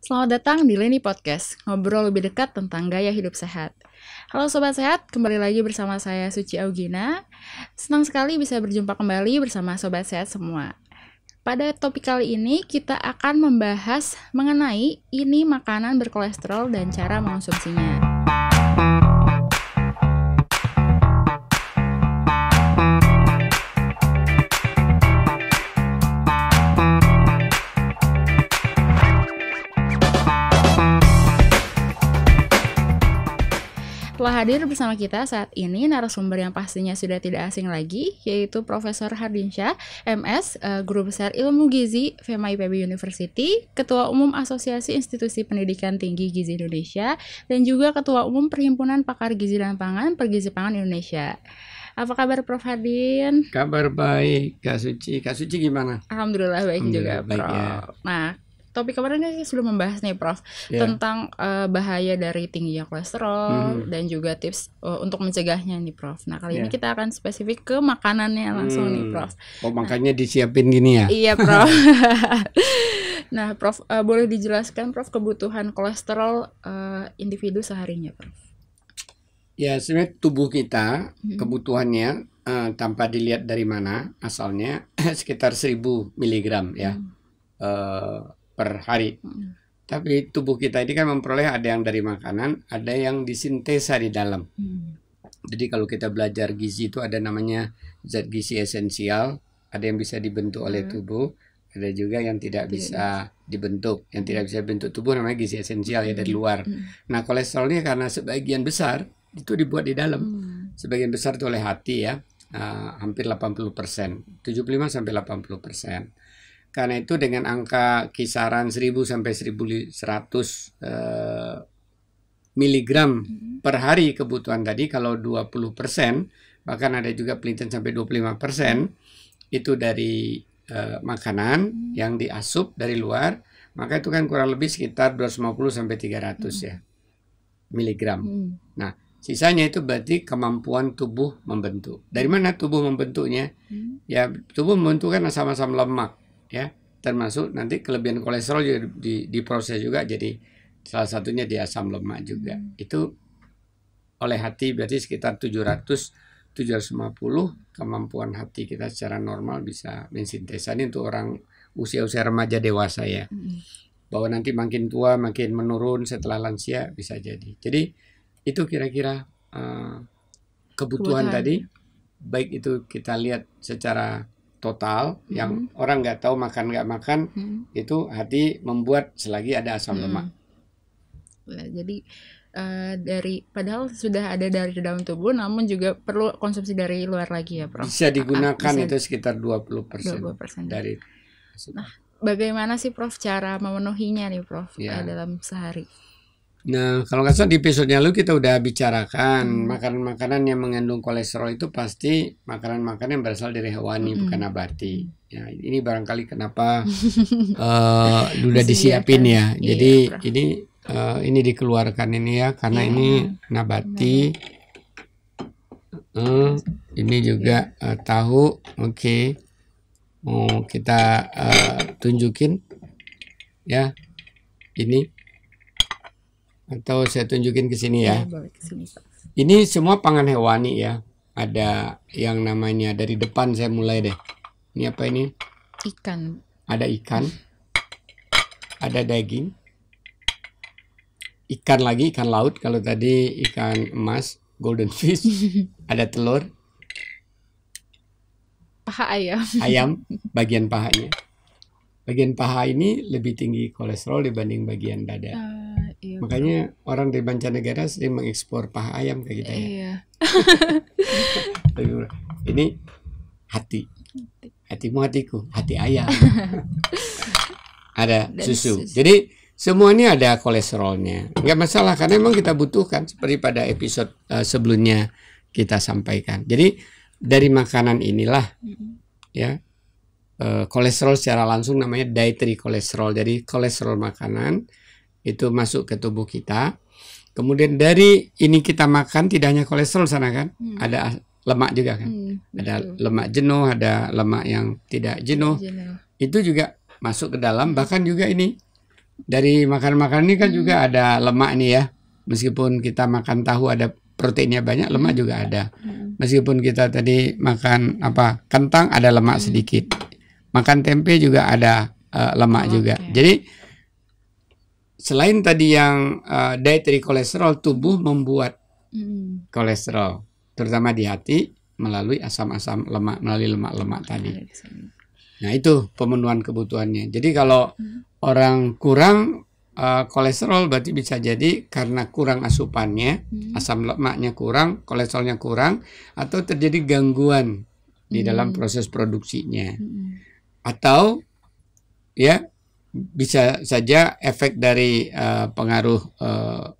Selamat datang di Leni Podcast, ngobrol lebih dekat tentang gaya hidup sehat. Halo Sobat Sehat, kembali lagi bersama saya Suci Augina. Senang sekali bisa berjumpa kembali bersama Sobat Sehat semua. Pada topik kali ini kita akan membahas mengenai ini makanan berkolesterol dan cara mengonsumsinya. Telah hadir bersama kita saat ini narasumber yang pastinya sudah tidak asing lagi, yaitu Profesor Hardinsyah, MS, Guru Besar Ilmu Gizi, FEMA IPB University, Ketua Umum Asosiasi Institusi Pendidikan Tinggi Gizi Indonesia, dan juga Ketua Umum Perhimpunan Pakar Gizi dan Pangan, Pergizi Pangan Indonesia. Apa kabar Prof. Hardin? Kabar baik, Kak Suci. Kak Suci gimana? Alhamdulillah baik juga, Prof. Baik, ya. Nah, topik kemarin ini sudah membahas nih Prof tentang bahaya dari tingginya kolesterol dan juga tips untuk mencegahnya nih Prof. Nah kali ini kita akan spesifik ke makanannya langsung nih Prof. Oh makanya disiapin gini ya? Iya Prof. Nah Prof boleh dijelaskan Prof kebutuhan kolesterol individu seharinya Prof? Ya sebenarnya tubuh kita kebutuhannya tanpa dilihat dari mana asalnya sekitar 1000 mg ya. Per hari. Tapi tubuh kita ini kan memperoleh ada yang dari makanan, ada yang disintesa di dalam. Jadi kalau kita belajar gizi itu ada namanya zat gizi esensial, ada yang bisa dibentuk oleh tubuh, ada juga yang tidak bisa dibentuk. Yang tidak bisa dibentuk tubuh namanya gizi esensial ya dari luar. Nah kolesterolnya karena sebagian besar itu dibuat di dalam. Sebagian besar itu oleh hati ya, hampir 80%, 75-80%. Karena itu dengan angka kisaran 1000 sampai 1100 miligram per hari kebutuhan tadi, kalau 20%, bahkan ada juga penelitian sampai 25%, itu dari makanan yang diasup dari luar, maka itu kan kurang lebih sekitar 250 sampai 300 ya miligram. Nah, sisanya itu berarti kemampuan tubuh membentuk. Dari mana tubuh membentuknya? Ya, tubuh membentuk kan asam-asam lemak. Ya, termasuk nanti kelebihan kolesterol juga diproses juga jadi salah satunya di asam lemak juga. Itu oleh hati berarti sekitar 750 kemampuan hati kita secara normal bisa mensintesa. Ini untuk orang usia-usia remaja dewasa ya. Bahwa nanti makin tua makin menurun setelah lansia bisa jadi. Jadi itu kira-kira kebutuhan tadi, baik itu kita lihat secara total yang orang nggak tahu makan nggak makan itu hati membuat selagi ada asam lemak. Jadi dari padahal sudah ada dari dalam tubuh, namun juga perlu konsumsi dari luar lagi ya Prof. Bisa digunakan itu sekitar 20% dari. Nah, bagaimana sih Prof cara memenuhinya nih Prof dalam sehari? Nah, kalau nggak salah di episode yang lalu kita udah bicarakan makanan-makanan yang mengandung kolesterol itu pasti makanan-makanan yang berasal dari hewani bukan nabati. Ya, ini barangkali kenapa udah disiapin ya. Jadi ini dikeluarkan ini ya karena ini nabati. Ini juga tahu. Oke. Mau kita tunjukin ya. Ini atau saya tunjukin ke sini ya. Ini semua pangan hewani ya. Ada yang namanya dari depan saya mulai deh. Ini apa ini? Ikan. Ada ikan. Ada daging. Ikan lagi, ikan laut. Kalau tadi ikan emas, golden fish. Ada telur. Paha ayam. Ayam, bagian pahanya. Bagian paha ini lebih tinggi kolesterol dibanding bagian dada. Iya, makanya orang dari mancanegara sering mengekspor paha ayam kayak kita ya. Iya. Ini hati. Hatimu hatiku, hati ayam. Ada susu. Jadi semua ini ada kolesterolnya. Nggak masalah karena memang kita butuhkan seperti pada episode sebelumnya kita sampaikan. Jadi dari makanan inilah ya kolesterol secara langsung namanya dietary kolesterol. Jadi kolesterol makanan itu masuk ke tubuh kita. Kemudian dari ini kita makan tidak hanya kolesterol sana kan, ada lemak juga kan. Ada lemak jenuh, ada lemak yang tidak jenuh. Itu juga masuk ke dalam. Bahkan juga ini Dari makan-makan ini kan juga ada lemak nih ya. Meskipun kita makan tahu ada proteinnya banyak, lemak juga ada. Meskipun kita tadi makan kentang ada lemak sedikit. Makan tempe juga ada lemak juga. Jadi selain tadi yang dietary kolesterol, tubuh membuat kolesterol, terutama di hati melalui asam-asam lemak, melalui lemak-lemak tadi. Nah itu pemenuhan kebutuhannya. Jadi kalau orang kurang kolesterol berarti bisa jadi karena kurang asupannya, asam lemaknya kurang, kolesterolnya kurang, atau terjadi gangguan di dalam proses produksinya. Atau ya bisa saja efek dari pengaruh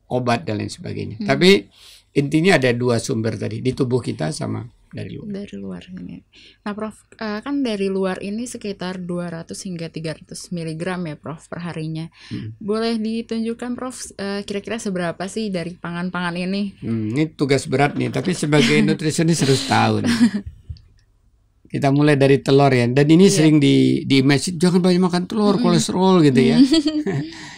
obat dan lain sebagainya. Tapi intinya ada dua sumber tadi, di tubuh kita sama dari luar. Dari luar ini. Nah, Prof, kan dari luar ini sekitar 200 hingga 300 mg ya, Prof, per harinya. Boleh ditunjukkan, Prof, kira-kira seberapa sih dari pangan-pangan ini? Ini tugas berat nih, tapi sebagai nutrisionis harus tahu nih. Kita mulai dari telur ya, dan ini sering di image, jangan banyak makan telur, kolesterol gitu ya.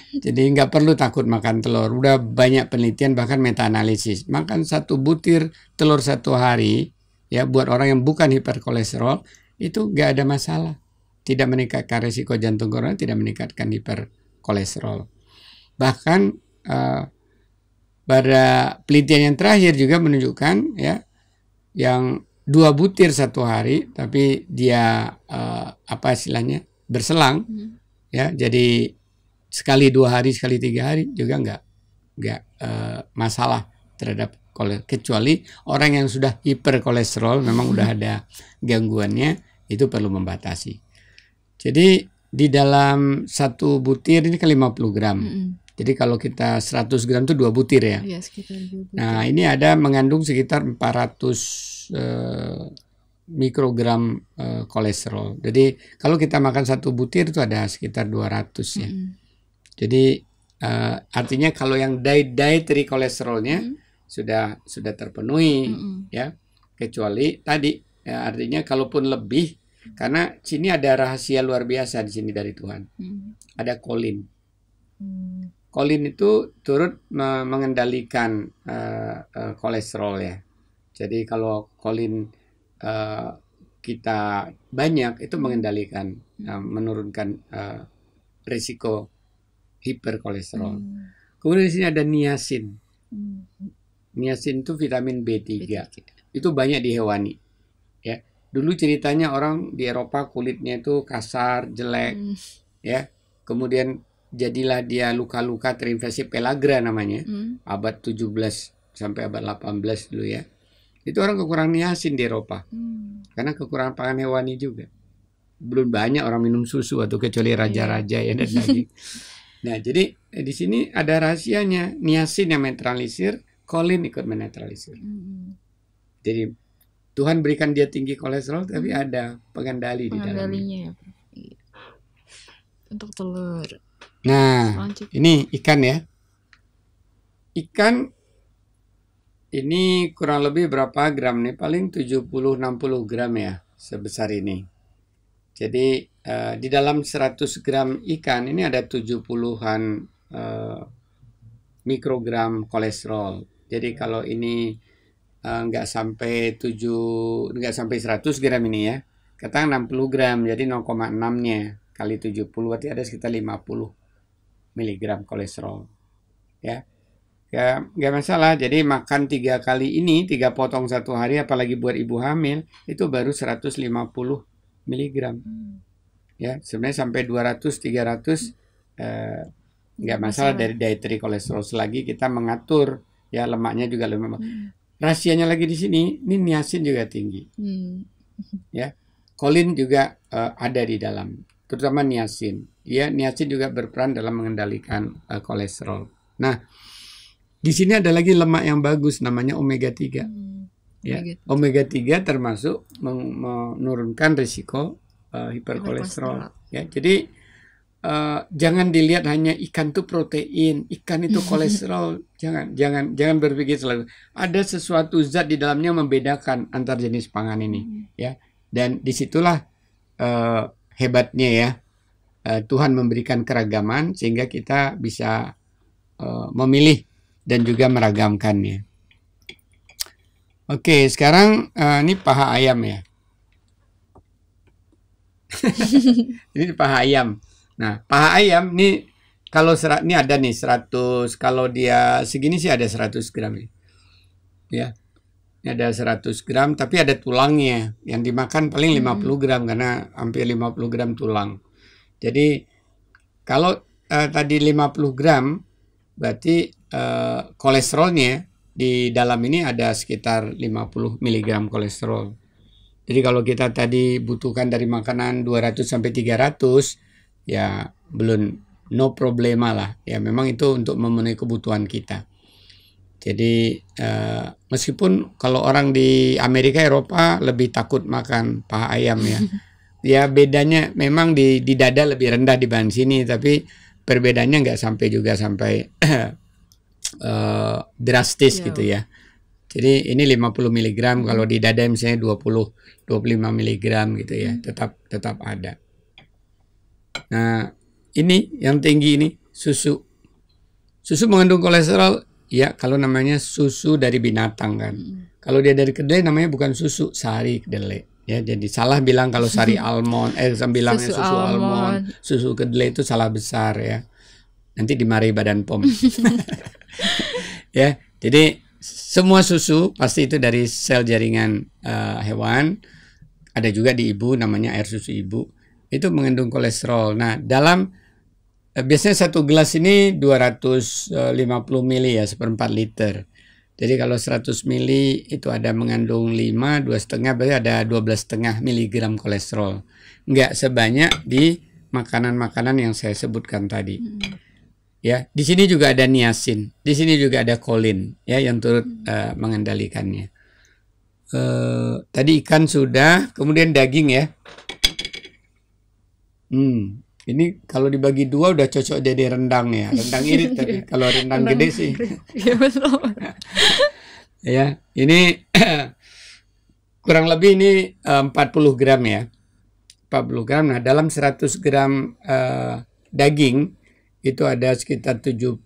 Jadi nggak perlu takut makan telur. Udah banyak penelitian bahkan meta-analisis. Makan 1 butir telur 1 hari ya buat orang yang bukan hiperkolesterol itu nggak ada masalah. Tidak meningkatkan risiko jantung koroner, tidak meningkatkan hiperkolesterol. Bahkan pada penelitian yang terakhir juga menunjukkan ya yang 2 butir 1 hari tapi dia istilahnya berselang ya, jadi sekali 2 hari, sekali 3 hari juga nggak masalah terhadap kolesterol, kecuali orang yang sudah hiperkolesterol memang udah ada gangguannya, itu perlu membatasi. Jadi di dalam 1 butir ini kan 50 gram. Jadi kalau kita 100 gram itu 2 butir ya. Iya, sekitar 2 butir. Nah ini ada mengandung sekitar 400 mikrogram kolesterol. Jadi kalau kita makan 1 butir itu ada sekitar 200 ya. Jadi artinya kalau yang dietary kolesterolnya sudah terpenuhi ya, kecuali tadi ya, artinya kalaupun lebih, karena sini ada rahasia luar biasa di sini dari Tuhan. Ada kolin. Kolin itu turut mengendalikan kolesterol ya. Jadi kalau kolin kita banyak itu mengendalikan menurunkan risiko hiperkolesterol. Kemudian di sini ada niacin. Niacin itu vitamin B3. Itu banyak di hewani. Ya. Dulu ceritanya orang di Eropa kulitnya itu kasar, jelek, ya. Kemudian jadilah dia luka-luka terinfeksi pellagra namanya. Abad 17 sampai abad 18 dulu ya. Itu orang kekurangan niacin di Eropa. Karena kekurangan pangan hewani juga. Belum banyak orang minum susu atau kecuali raja-raja ya dan daging. Nah, jadi di sini ada rahasianya. Niacin yang menetralisir, kolin ikut menetralisir. Jadi Tuhan berikan dia tinggi kolesterol, tapi ada pengendali di dalamnya. Ya, untuk telur. Nah, ini ikan ya. Ikan ini kurang lebih berapa gram nih? Paling 70-60 gram ya, sebesar ini. Jadi di dalam 100 gram ikan ini ada 70-an mikrogram kolesterol. Jadi kalau ini nggak sampai 100 gram ini ya, katakan 60 gram, jadi 0,6-nya kali 70 berarti ada sekitar 50 miligram kolesterol. Ya, nggak masalah. Jadi makan 3 kali ini, 3 potong 1 hari, apalagi buat ibu hamil itu baru 150 miligram. Ya, sebenarnya sampai 200-300 nggak masalah dari dietary kolesterol selagi kita mengatur ya lemaknya juga lemak. Rahasianya lagi di sini, ini niacin juga tinggi. Ya, kolin juga ada di dalam, terutama niacin. Ya, niacin juga berperan dalam mengendalikan kolesterol. Nah, di sini ada lagi lemak yang bagus namanya omega 3. Ya, omega 3 termasuk menurunkan risiko hiperkolesterol. Ya, jadi jangan dilihat hanya ikan itu protein, ikan itu kolesterol. Jangan berpikir selalu ada sesuatu zat di dalamnya membedakan antar jenis pangan ini. Ya, dan disitulah hebatnya ya Tuhan memberikan keragaman sehingga kita bisa memilih dan juga meragamkannya. Oke, sekarang ini paha ayam ya. Ini paha ayam. Nah, paha ayam ini kalau ini ada nih 100, kalau dia segini sih ada 100 gram nih. Ya. Ini ada 100 gram tapi ada tulangnya. Yang dimakan paling 50 gram karena hampir 50 gram tulang. Jadi kalau tadi 50 gram berarti kolesterolnya di dalam ini ada sekitar 50 mg kolesterol. Jadi kalau kita tadi butuhkan dari makanan 200 sampai 300 ya belum, no problema lah. Ya memang itu untuk memenuhi kebutuhan kita. Jadi meskipun kalau orang di Amerika Eropa lebih takut makan paha ayam ya. Ya bedanya memang di dada lebih rendah dibanding sini, tapi perbedaannya nggak sampai drastis gitu ya. Jadi ini 50 mg, kalau di dada misalnya 20-25 mg gitu ya, tetap ada. Nah, ini yang tinggi ini susu. Susu mengandung kolesterol ya kalau namanya susu dari binatang kan. Kalau dia dari kedelai namanya bukan susu, sari kedelai. Ya, jadi salah bilang kalau sari almond, bilangnya susu almond, susu kedelai itu salah besar ya. Nanti dimarahi Badan POM. Ya, jadi semua susu pasti itu dari sel jaringan hewan. Ada juga di ibu namanya air susu ibu. Itu mengandung kolesterol. Nah, dalam biasanya satu gelas ini 250 ml ya, 1/4 liter. Jadi kalau 100 ml itu ada mengandung 5, 2,5 berarti ada 12,5 mg kolesterol. Enggak sebanyak di makanan-makanan yang saya sebutkan tadi. Ya, di sini juga ada niacin, di sini juga ada kolin ya yang turut mengendalikannya. Tadi ikan sudah, kemudian daging ya. Ini kalau dibagi dua udah cocok jadi rendang ya, rendang irit tapi kalau rendang gede sih. Iya betul. Ya, ini kurang lebih ini 40 gram ya. 40 gram. Nah, dalam 100 gram daging itu ada sekitar 70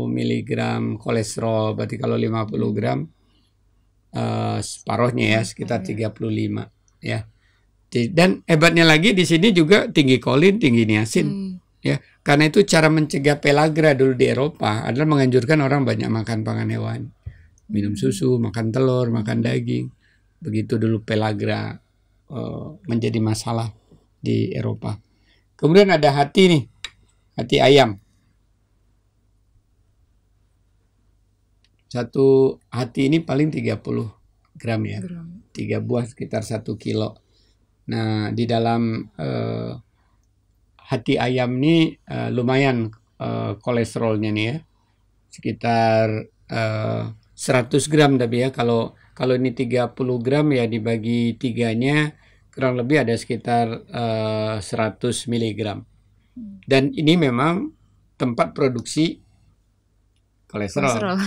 mg kolesterol. Berarti kalau 50 gram separuhnya ya, sekitar 35 ya. Dan hebatnya lagi di sini juga tinggi kolin, tinggi niacin ya. Karena itu cara mencegah pellagra dulu di Eropa adalah menganjurkan orang banyak makan pangan hewan. Minum susu, makan telur, makan daging. Begitu dulu pellagra menjadi masalah di Eropa. Kemudian ada hati nih. Hati ayam. Satu hati ini paling 30 gram ya. 3 buah sekitar 1 kilo. Nah, di dalam hati ayam ini lumayan kolesterolnya nih ya. Sekitar 100 gram tapi ya. Kalau ini 30 gram ya dibagi 3-nya kurang lebih ada sekitar 100 mg. Dan ini memang tempat produksi kolesterol.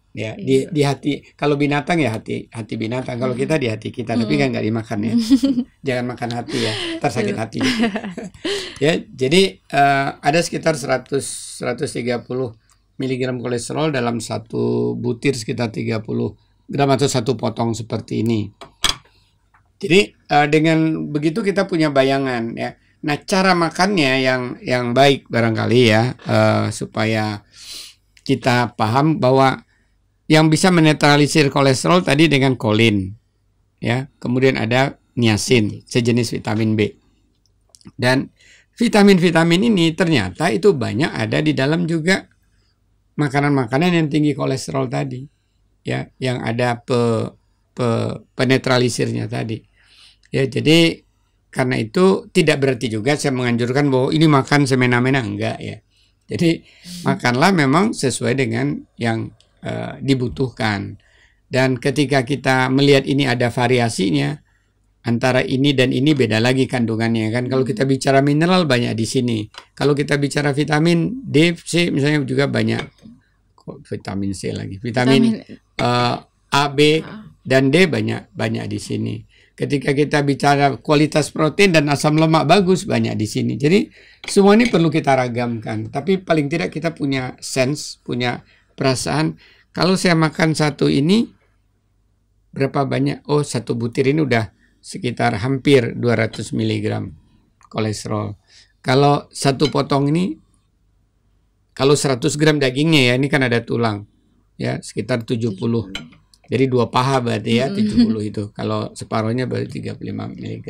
Ya, di hati. Kalau binatang ya hati binatang. Kalau kita di hati kita, tapi kan nggak dimakan ya. Jangan makan hati ya, ntar sakit hati. Ya, jadi ada sekitar 130 mg kolesterol dalam satu butir, sekitar 30 gram atau satu potong seperti ini. Jadi dengan begitu kita punya bayangan ya. Nah, cara makannya yang baik barangkali ya, supaya kita paham bahwa yang bisa menetralisir kolesterol tadi dengan kolin, ya. Kemudian ada niacin, sejenis vitamin B. Dan vitamin-vitamin ini ternyata itu banyak ada di dalam juga makanan-makanan yang tinggi kolesterol tadi, ya, yang ada penetralisirnya tadi. Ya, jadi karena itu tidak berarti juga saya menganjurkan bahwa ini makan semena-mena, enggak ya. Jadi makanlah memang sesuai dengan yang dibutuhkan. Dan ketika kita melihat ini ada variasinya antara ini dan ini beda lagi kandungannya kan. Kalau kita bicara mineral banyak di sini. Kalau kita bicara vitamin D, C misalnya juga banyak. Vitamin C lagi. Vitamin A, B dan D banyak di sini. Ketika kita bicara kualitas protein dan asam lemak bagus banyak di sini. Jadi semua ini perlu kita ragamkan. Tapi paling tidak kita punya sense, punya perasaan. Kalau saya makan satu ini berapa banyak? Oh, satu butir ini udah sekitar hampir 200 mg kolesterol. Kalau satu potong ini, kalau 100 gram dagingnya ya, ini kan ada tulang, ya sekitar 70. Jadi 2 paha berarti ya 70 itu. Kalau separuhnya berarti 35 mg.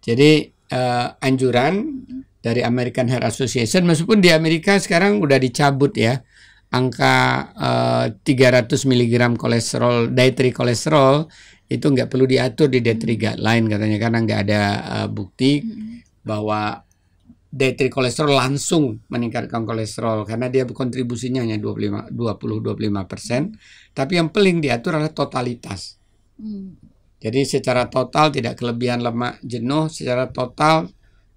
Jadi anjuran dari American Heart Association, meskipun di Amerika sekarang udah dicabut ya, angka 300 mg kolesterol, dietary kolesterol itu nggak perlu diatur di dietary guideline katanya, karena nggak ada bukti bahwa dietary kolesterol langsung meningkatkan kolesterol, karena dia kontribusinya hanya 20-25%. Tapi yang paling diatur adalah totalitas. Jadi secara total tidak kelebihan lemak jenuh, secara total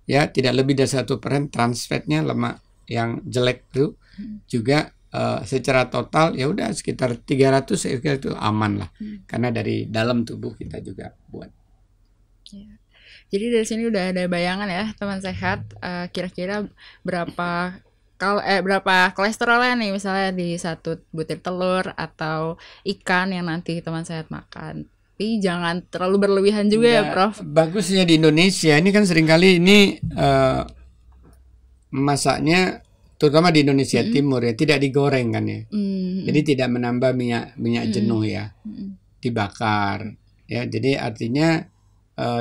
ya tidak lebih dari 1% trans fatnya, lemak yang jelek itu juga secara total ya udah sekitar 300 itu aman lah, karena dari dalam tubuh kita juga buat. Jadi dari sini udah ada bayangan ya teman sehat, kira-kira berapa berapa kolesterolnya nih misalnya di satu butir telur atau ikan yang nanti teman sehat makan. Tapi jangan terlalu berlebihan juga ya Prof. Bagusnya di Indonesia ini kan seringkali ini masaknya terutama di Indonesia Timur ya tidak digoreng kan ya. Jadi tidak menambah minyak jenuh ya. Dibakar ya. Jadi artinya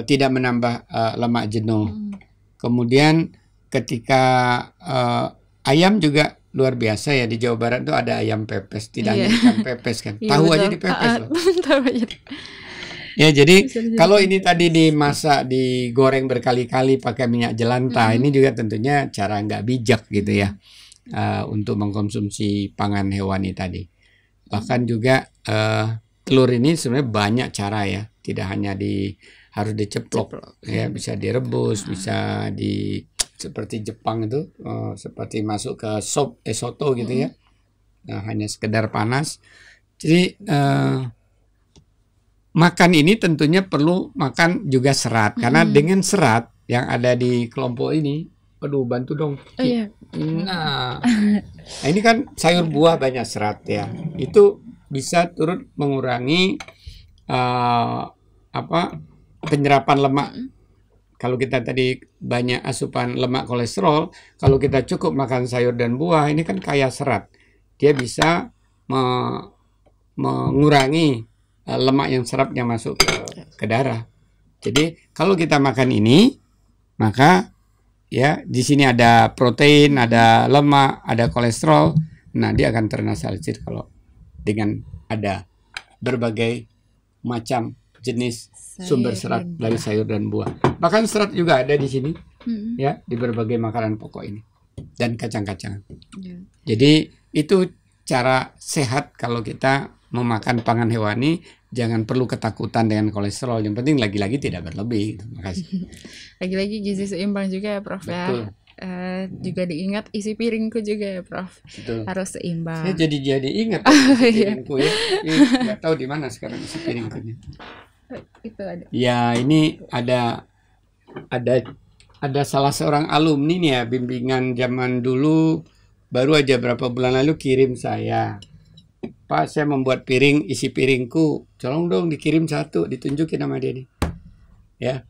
tidak menambah lemak jenuh. Kemudian ketika ayam juga luar biasa ya, di Jawa Barat tuh ada ayam pepes, tidak hanya ikan pepes kan. Tahu aja dipepes loh. Tahu aja. Ya jadi kalau ini tadi dimasak, digoreng berkali-kali pakai minyak jelantah, ini juga tentunya cara nggak bijak gitu ya untuk mengkonsumsi pangan hewani tadi. Bahkan juga telur ini sebenarnya banyak cara ya, tidak hanya harus diceplok ya, bisa direbus, bisa seperti Jepang itu seperti masuk ke sop soto gitu ya. Nah, hanya sekedar panas. Jadi makan ini tentunya perlu makan juga serat, karena dengan serat yang ada di kelompok ini, aduh bantu dong. Oh, iya. Nah, ini kan sayur buah banyak serat ya. Itu bisa turut mengurangi penyerapan lemak. Kalau kita tadi banyak asupan lemak kolesterol, kalau kita cukup makan sayur dan buah, ini kan kaya serat. Dia bisa mengurangi lemak yang serap yang masuk ke darah. Jadi kalau kita makan ini, maka ya di sini ada protein, ada lemak, ada kolesterol. Nah, dia akan ternasalisir kalau dengan ada berbagai macam jenis sumber serat dari sayur dan buah. Bahkan serat juga ada di sini, ya, di berbagai makanan pokok ini dan kacang-kacangan. Jadi itu cara sehat kalau kita memakan pangan hewani. Jangan perlu ketakutan dengan kolesterol. Yang penting lagi-lagi tidak berlebih. Terima kasih. Lagi-lagi gizi seimbang juga ya Prof. Betul. Ya. Juga diingat isi piringku juga ya Prof. Betul. Harus seimbang. Saya jadi ingat isi piringku ya. Nggak tahu di mana sekarang isi piringku. Itu ada. Ya, ini ada salah seorang alumni nih ya, bimbingan zaman dulu, baru aja berapa bulan lalu kirim saya, Pak, saya membuat piring, isi piringku, tolong dong dikirim satu, ditunjukin sama dia nih. Ya,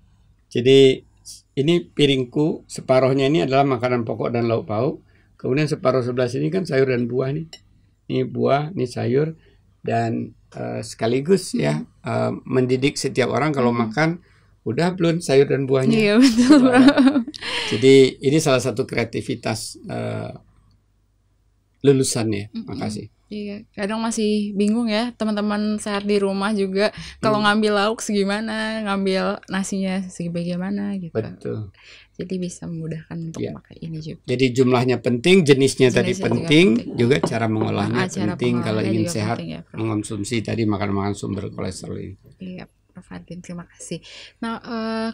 jadi ini piringku, separuhnya ini adalah makanan pokok dan lauk pauk, kemudian separuh sebelah sini kan sayur dan buah nih. Ini buah, ini sayur, dan sekaligus ya mendidik setiap orang kalau makan udah belum sayur dan buahnya. Iya betul. Jadi ini salah satu kreativitas lulusannya. Makasih. Iya, kadang masih bingung ya teman-teman sehat di rumah juga kalau ngambil lauk segimana, ngambil nasinya sebagaimana gitu. Betul. Jadi bisa memudahkan untuk pakai ini juga. Jadi jumlahnya penting, jenisnya tadi penting, juga cara mengolahnya penting kalau ingin sehat, ya, mengonsumsi tadi makan-makan sumber kolesterol ini. Iya, Prof. Fadin, terima kasih. Nah,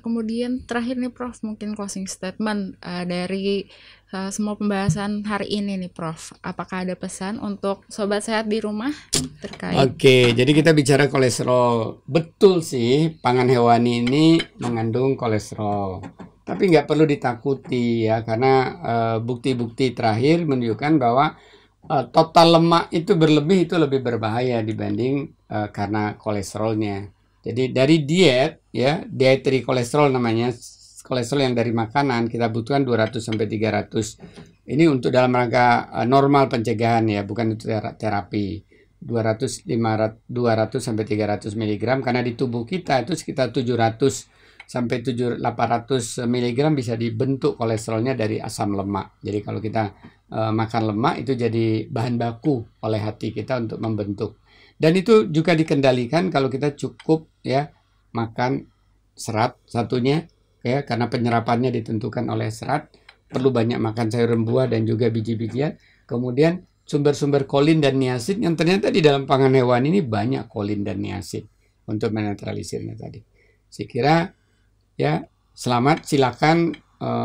kemudian terakhir nih Prof, mungkin closing statement dari semua pembahasan hari ini nih Prof. Apakah ada pesan untuk sobat sehat di rumah terkait? Oke, jadi kita bicara kolesterol. Betul sih, pangan hewani ini mengandung kolesterol. Tapi nggak perlu ditakuti ya, karena bukti-bukti terakhir menunjukkan bahwa total lemak itu berlebih itu lebih berbahaya dibanding karena kolesterolnya. Jadi dari diet ya, dietary kolesterol namanya, kolesterol yang dari makanan kita butuhkan 200 sampai 300. Ini untuk dalam rangka normal pencegahan ya, bukan untuk terapi. 200 sampai 300 mg karena di tubuh kita itu sekitar 700 sampai 800 mg bisa dibentuk kolesterolnya dari asam lemak. Jadi kalau kita makan lemak itu jadi bahan baku oleh hati kita untuk membentuk. Dan itu juga dikendalikan kalau kita cukup ya makan serat satunya ya, karena penyerapannya ditentukan oleh serat. Perlu banyak makan sayuran buah dan juga biji-bijian. Kemudian sumber-sumber kolin dan niacin yang ternyata di dalam pangan hewan ini banyak kolin dan niacin untuk menetralisirnya tadi. Saya kira ya selamat, silakan.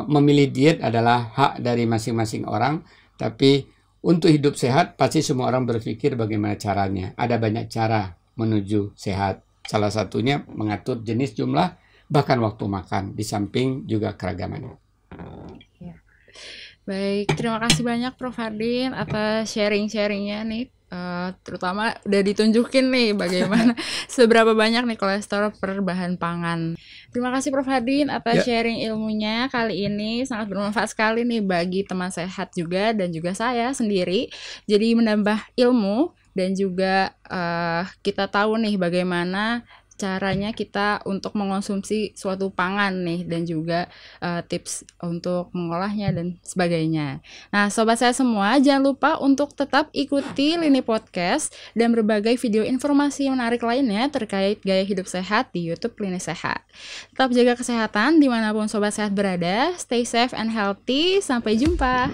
Memilih diet adalah hak dari masing-masing orang, tapi untuk hidup sehat pasti semua orang berpikir bagaimana caranya. Ada banyak cara menuju sehat. Salah satunya mengatur jenis, jumlah, bahkan waktu makan, di samping juga keragaman. Baik, terima kasih banyak Prof. Fadin atas sharing-sharingnya nih. Terutama udah ditunjukin nih bagaimana seberapa banyak nih kolesterol per bahan pangan. Terima kasih Prof. Fadin atas sharing ilmunya kali ini, sangat bermanfaat sekali nih bagi teman sehat juga dan juga saya sendiri. Jadi menambah ilmu dan juga kita tahu nih bagaimana caranya kita untuk mengonsumsi suatu pangan nih, dan juga tips untuk mengolahnya dan sebagainya. Nah, sobat saya semua, jangan lupa untuk tetap ikuti Lini Podcast dan berbagai video informasi menarik lainnya terkait gaya hidup sehat di YouTube Lini Sehat. Tetap jaga kesehatan dimanapun sobat sehat berada. Stay safe and healthy. Sampai jumpa.